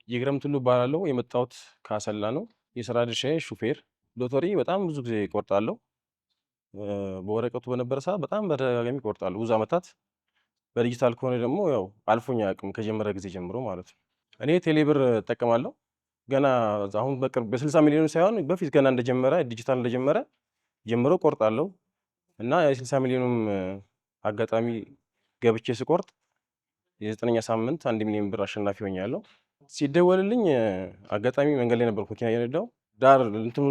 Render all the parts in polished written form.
ይግረም ቱሉ እባላለሁ። የመጣሁት ከአሰላ ነው። የስራ ድርሻዬ ሹፌር። ሎተሪ በጣም ብዙ ጊዜ እቆርጣለሁ። በወረቀቱ በነበረ ሰዓት በጣም በተደጋጋሚ እቆርጣለሁ፣ ብዙ ዓመታት። በዲጂታል ከሆነ ደግሞ ያው አልፎኝ አያውቅም፣ ከጀመረ ጊዜ ጀምሮ ማለት ነው። እኔ ቴሌብር እጠቀማለሁ። ገና አሁን በቅርብ በ60 ሚሊዮን ሳይሆን በፊት ገና እንደጀመረ ዲጂታል እንደጀመረ ጀምሮ እቆርጣለሁ እና የ60 ሚሊዮንም አጋጣሚ ገብቼ ስቆርጥ የ9ኛ ሳምንት 1 ሚሊዮን ብር አሸናፊ ሆኛለሁ። ሲደወልልኝ አጋጣሚ መንገድ ላይ ነበርኩ፣ መኪና እየነዳሁ ዳር እንትኑ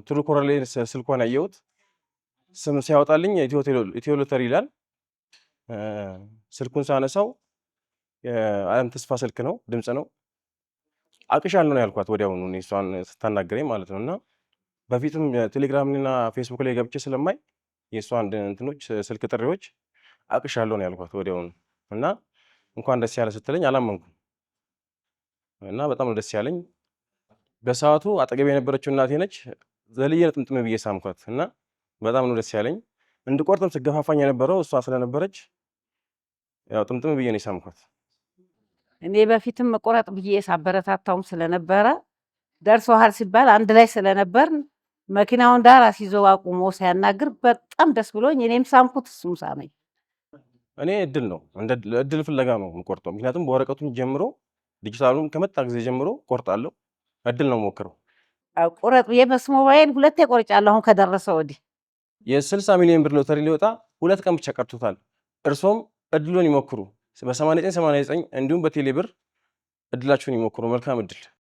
ትሩ ኮለር ላይ ስልኳን አየሁት። ስም ሲያወጣልኝ ኢትዮ ሎተሪ ይላል። ስልኩን ሳነሳው የዓለም ተስፋ ስልክ ነው፣ ድምጽ ነው። አቅሻለሁ ነው ያልኳት ወዲያውኑ እሷን ስታናገረኝ ማለት ነው። እና በፊትም ቴሌግራምና ፌስቡክ ላይ ገብቼ ስለማይ የእሷን እንትኖች ስልክ ጥሪዎች አቅሻለሁ ነው ያልኳት ወዲያውኑ። እና እንኳን ደስ ያለ ስትለኝ አላመንኩም እና በጣም ነው ደስ ያለኝ። በሰዓቱ አጠገብ የነበረችው እናቴ ነች። ዘልዬ ጥምጥም ብዬ ሳምኳት እና በጣም ነው ደስ ያለኝ። እንድቆርጥም ስገፋፋኝ የነበረው እሷ ስለነበረች ያው ጥምጥም ብዬ ነው ሳምኳት። እኔ በፊትም መቆረጥ ብዬ ሳበረታታውም ስለነበረ ደርሶሃል ሲባል አንድ ላይ ስለነበር መኪናውን ዳር አስይዞ አቁሞ ሲያናግር በጣም ደስ ብሎኝ እኔም ሳምኩት፣ እሱም ሳመኝ። እኔ እድል ፍለጋ ነው የምቆርጠው። ምክንያቱም በወረቀቱም ጀምሮ ዲጂታሉም ከመጣ ጊዜ ጀምሮ ቆርጣለሁ። እድል ነው የምሞክረው። ቁረጥ ብዬ በስሞባይል 2 ቆርጫለሁ። አሁን ከደረሰ ወዲህ የ60 ሚሊዮን ብር ሎተሪ ሊወጣ 2 ቀን ብቻ ቀርቶታል። እርሶም እድሉን ይሞክሩ። በ8989 እንዲሁም በቴሌ ብር እድላችሁን ይሞክሩ። መልካም እድል።